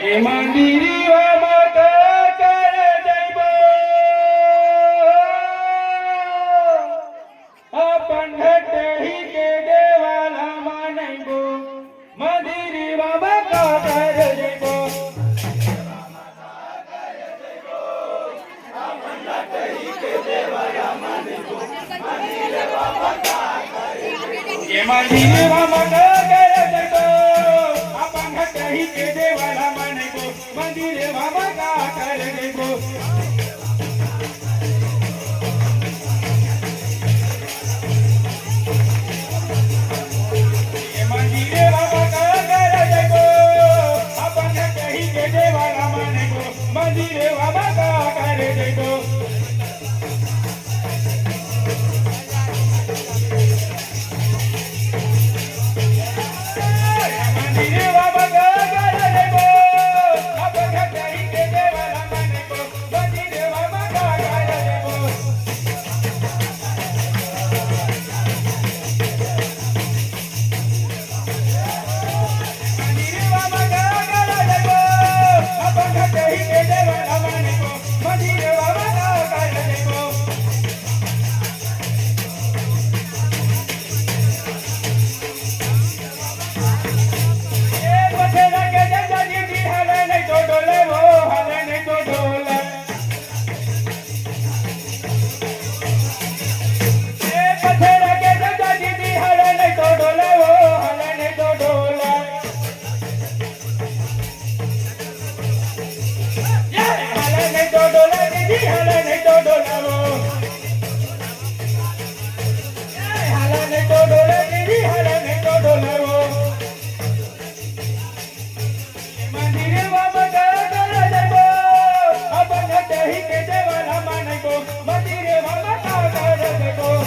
એ મંદિરીમાં કરે જઈબો આપણ ઘટહી કે દેવાલામાં નઈબો મંદિરીમાં કરે જઈબો એ મંદિરીમાં કરે જઈબો આપણ ઘટહી કે દેવાલામાં નઈબો મંદિરીમાં કરે જઈબો મંદિરે બાબા કરે જઈબો મંદિરે બાબા કરે જઈબો આપણ ઘટહી કે દેવાલામાં નઈબો મંદિરે બાબા કરે જઈબો મંદિરે બાબા કરે જઈબો આપણ ઘટહી કે દેવાલામાં નઈબો મંદિરે બાબા કરે જઈબો મંદિરે બાબા કરે જઈબો આપણ ઘટહી કે દેવાલામાં નઈબો મંદિરે બાબા કરે જઈબો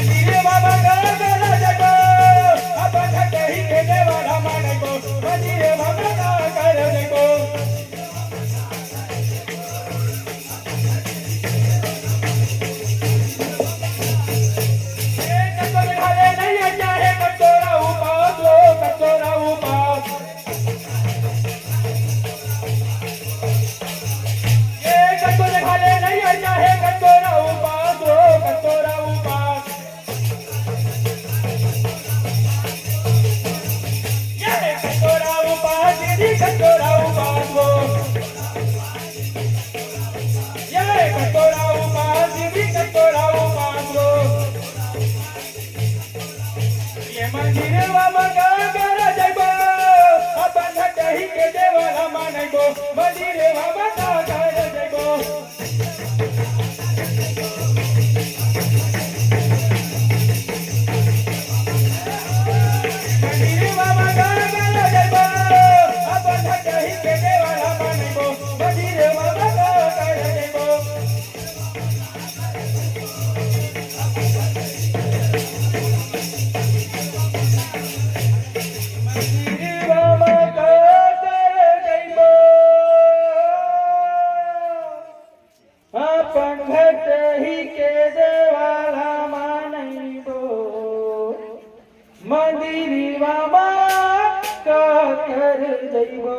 મંદિરે બાબા કરે જઈબો આપણ ઘટહી કે દેવાલામાં નઈબો મંદિરે બાબા કરે જઈબો મંદિરે બાબા કરે જઈબો આપણ ઘટહી કે દેવાલામાં નઈબો મંદિરે બાબા કરે જઈબો મંદિરે બાબા કરે જઈબો આપણ ઘટહી કે દેવાલામાં નઈબો મંદિરે બાબા કરે જઈબો આપણ ઘટહી કે દેવાલામાં નઈબો મંદિરે બાબા કરે જઈબો